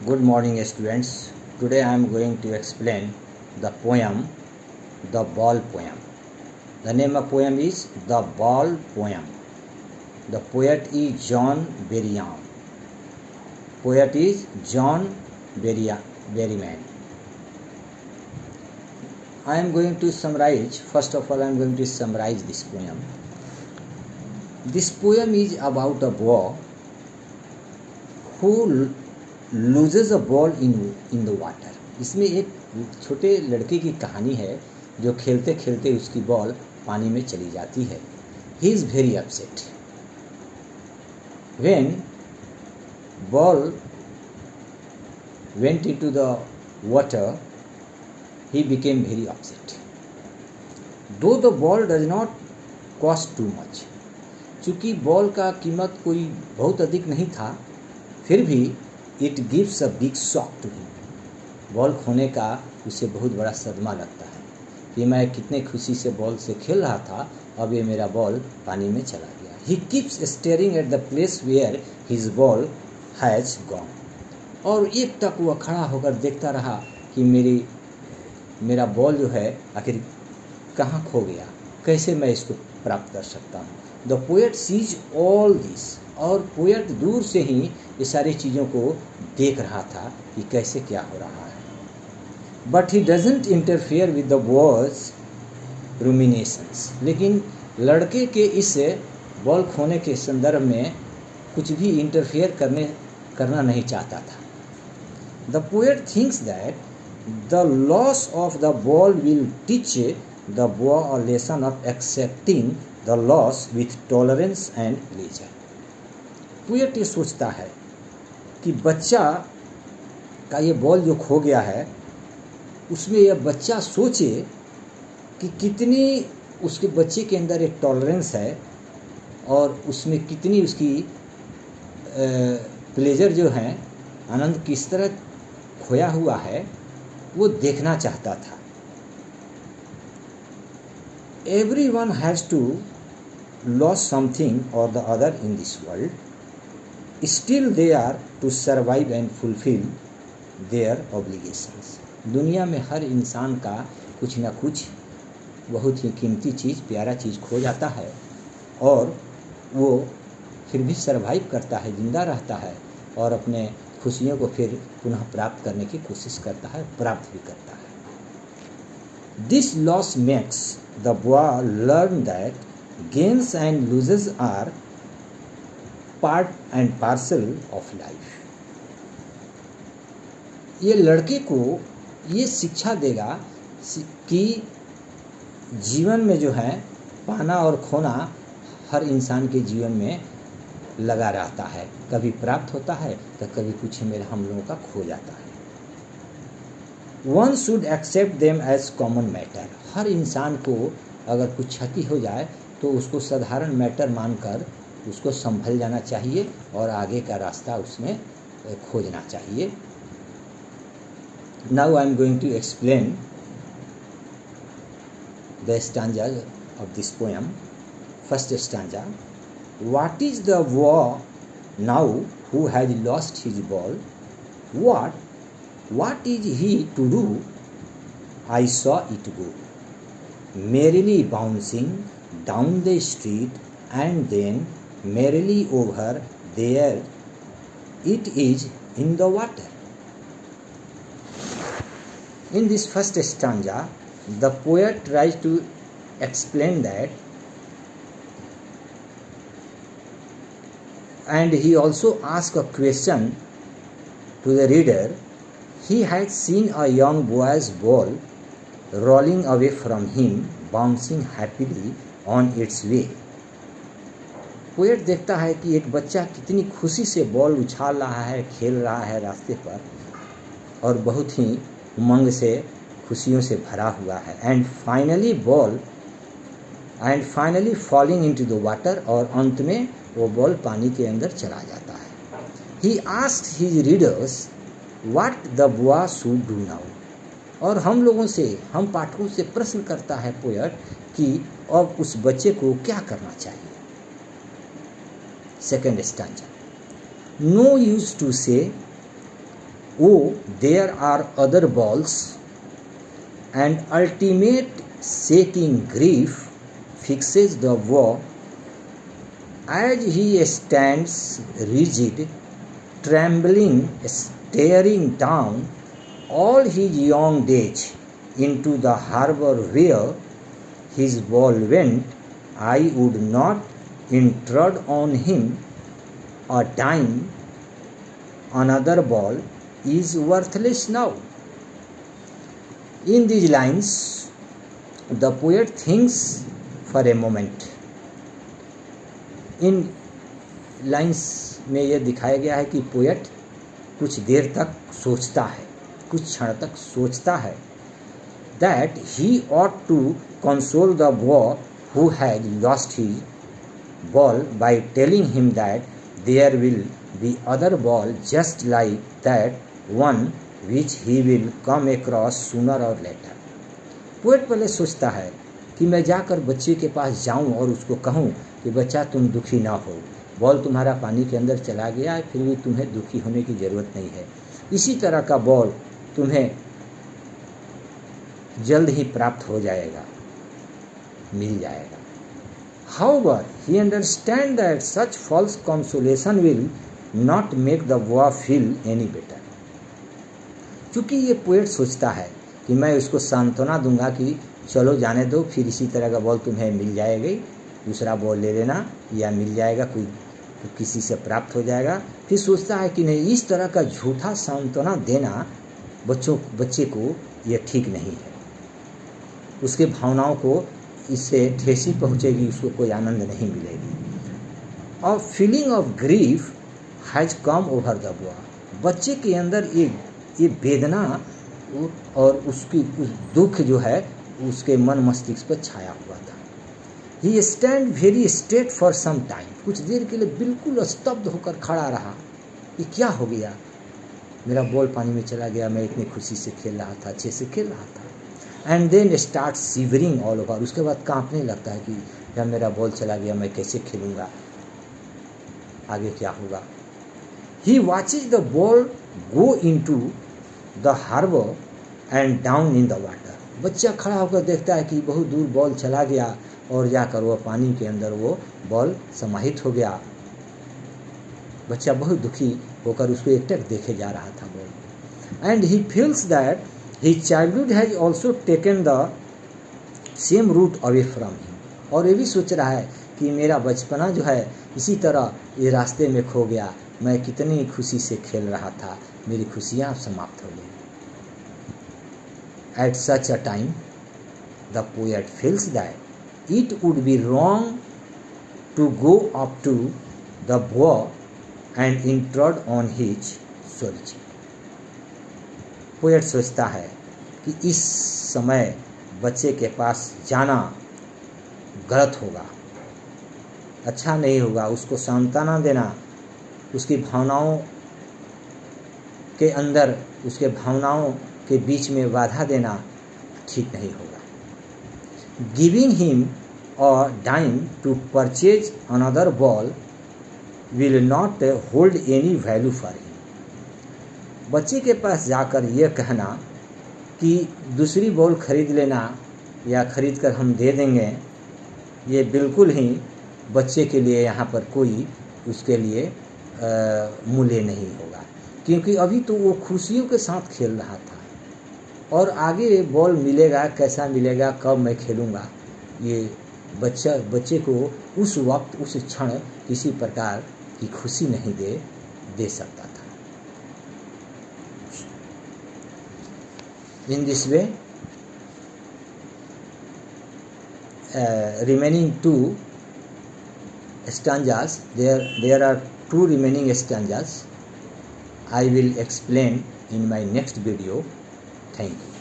Good morning, students. Today I am going to explain the poem The Ball Poem. The name of poem is The Ball Poem. The poet is John Berryman. Poet is John Berryman. I am going to summarize. First of all, I am going to summarize this poem. This poem is about a boy who loses a ball in the water. इसमें एक छोटे लड़के की कहानी है जो खेलते खेलते उसकी बॉल पानी में चली जाती है. He is very upset. When ball went into the water, he became very upset. Though the ball does not cost too much, चूँकि बॉल का कीमत कोई बहुत अधिक नहीं था, फिर भी it gives a big shock to him. Ball खोने का उसे बहुत बड़ा सदमा लगता है कि मैं कितने खुशी से बॉल से खेल रहा था, अब ये मेरा बॉल पानी में चला गया. He keeps staring at the place where his ball has gone. और एक टक वह खड़ा होकर देखता रहा कि मेरा बॉल जो है आखिर कहाँ खो गया, कैसे मैं इसको प्राप्त कर सकता हूँ. The poet sees all this. और पोएट दूर से ही ये सारी चीज़ों को देख रहा था कि कैसे क्या हो रहा है. But he doesn't interfere with the boys ruminations. लेकिन लड़के के इस बॉल खोने के संदर्भ में कुछ भी इंटरफेयर करना नहीं चाहता था. The poet thinks that the loss of the ball will teach the boy a lesson of accepting the loss with tolerance and pleasure. Poet ये सोचता है कि बच्चा का ये बॉल जो खो गया है उसमें यह बच्चा सोचे कि कितनी उसके बच्चे के अंदर एक टॉलरेंस है और उसमें कितनी उसकी प्लेजर जो है, आनंद किस तरह खोया हुआ है, वो देखना चाहता था. Everyone has to loss something और the other in this world. Still they are to survive and fulfill their obligations. दुनिया में हर इंसान का कुछ ना कुछ बहुत ही कीमती चीज़, प्यारा चीज़ खो जाता है और वो फिर भी सरवाइव करता है, जिंदा रहता है और अपने खुशियों को फिर पुनः प्राप्त करने की कोशिश करता है, प्राप्त भी करता है. This loss makes the boy learn that gains and losses are part and parcel of life. ये लड़के को ये शिक्षा देगा कि जीवन में जो है पाना और खोना हर इंसान के जीवन में लगा रहता है. कभी प्राप्त होता है तो कभी कुछ हम लोगों का खो जाता है. One should accept them as common matter. हर इंसान को अगर कुछ क्षति हो जाए तो उसको साधारण मैटर मानकर उसको संभल जाना चाहिए और आगे का रास्ता उसमें खोजना चाहिए. Now I am going to explain the stanza of this poem. First stanza. What is the boy now who has lost his ball? What is he to do? I saw it go merrily bouncing down the street and then merrily over there it is in the water. In this first stanza, the poet tries to explain that, and he also asks a question to the reader. He had seen a young boy's ball rolling away from him, bouncing happily on its way. Poet देखता है कि एक बच्चा कितनी खुशी से ball उछाल रहा है, खेल रहा है रास्ते पर और बहुत ही उमंग से, खुशियों से भरा हुआ है. And finally falling into the water. और अंत में वो बॉल पानी के अंदर चला जाता है. ही asks his readers what the boy should do now. और हम लोगों से, हम पाठकों से प्रश्न करता है पोएट कि अब उस बच्चे को क्या करना चाहिए. Second stanza. No use to say oh, there are other balls, and ultimate shaking grief fixes the boy as he stands rigid, trembling, staring down all his young days into the harbor where his ball went. I would not intrude on him a dime. Another ball is worthless now. In these lines, the poet thinks for a moment. In lines में यह दिखाया गया है कि poet कुछ देर तक सोचता है, कुछ क्षण तक सोचता है that he ought to console the boy who had lost his ball by telling him that there will be other ball just like that one which he will come across sooner or later. Poet पहले सोचता है कि मैं जाकर बच्चे के पास जाऊं और उसको कहूं कि बच्चा तुम दुखी ना हो, बॉल तुम्हारा पानी के अंदर चला गया है, फिर भी तुम्हें दुखी होने की ज़रूरत नहीं है, इसी तरह का बॉल तुम्हें जल्द ही प्राप्त हो जाएगा, मिल जाएगा. However, he understands that such false consolation will not make the boy feel any better. क्योंकि ये पोएट सोचता है कि मैं उसको सांत्वना दूंगा कि चलो जाने दो, फिर इसी तरह का बॉल तुम्हें मिल जाएगी, दूसरा बॉल ले लेना या मिल जाएगा, कोई किसी से प्राप्त हो जाएगा. फिर सोचता है कि नहीं, इस तरह का झूठा सांत्वना देना बच्चे को यह ठीक नहीं है, उसके भावनाओं को इससे ठेस ही पहुँचेगी, उसको कोई आनंद नहीं मिलेगी. और feeling of grief has come over the boy. बच्चे के अंदर ये वेदना और उसकी उस दुख जो है उसके मन मस्तिष्क पर छाया हुआ था. He stand very straight for some time. कुछ देर के लिए बिल्कुल स्तब्ध होकर खड़ा रहा. ये क्या हो गया, मेरा बॉल पानी में चला गया, मैं इतनी खुशी से खेल रहा था, अच्छे से खेल रहा था. And then start shivering all over. उसके बाद कांपने लगता है कि जब मेरा बॉल चला गया मैं कैसे खेलूँगा, आगे क्या होगा. He watches the ball go into the harbour and down in the water. बच्चा खड़ा होकर देखता है कि बहुत दूर बॉल चला गया और जाकर वह पानी के अंदर वो बॉल समाहित हो गया. बच्चा बहुत दुखी होकर उसको एकटक देखे जा रहा था ball. And he feels that his childhood has also taken the same route away from him. और ये भी सोच रहा है कि मेरा बचपना जो है इसी तरह ये रास्ते में खो गया, मैं कितनी खुशी से खेल रहा था, मेरी खुशियाँ समाप्त हो गई. At such a time, the poet feels that it would be wrong to go up to the boy and intrude on his solitude. Poet सोचता है कि इस समय बच्चे के पास जाना गलत होगा, अच्छा नहीं होगा, उसको सांत्वना देना, उसकी भावनाओं के अंदर, उसके भावनाओं के बीच में बाधा देना ठीक नहीं होगा. Giving him a dime to purchase another ball will not hold any value for him. बच्चे के पास जाकर यह कहना कि दूसरी बॉल खरीद लेना या खरीद कर हम दे देंगे, ये बिल्कुल ही बच्चे के लिए यहाँ पर कोई उसके लिए मूल्य नहीं होगा, क्योंकि अभी तो वो खुशियों के साथ खेल रहा था और आगे बॉल मिलेगा, कैसा मिलेगा, कब मैं खेलूँगा, ये बच्चे को उस वक्त उस क्षण किसी प्रकार की खुशी नहीं दे सकता था. In this way remaining two stanzas, there are two remaining stanzas. I will explain in my next video. Thank you.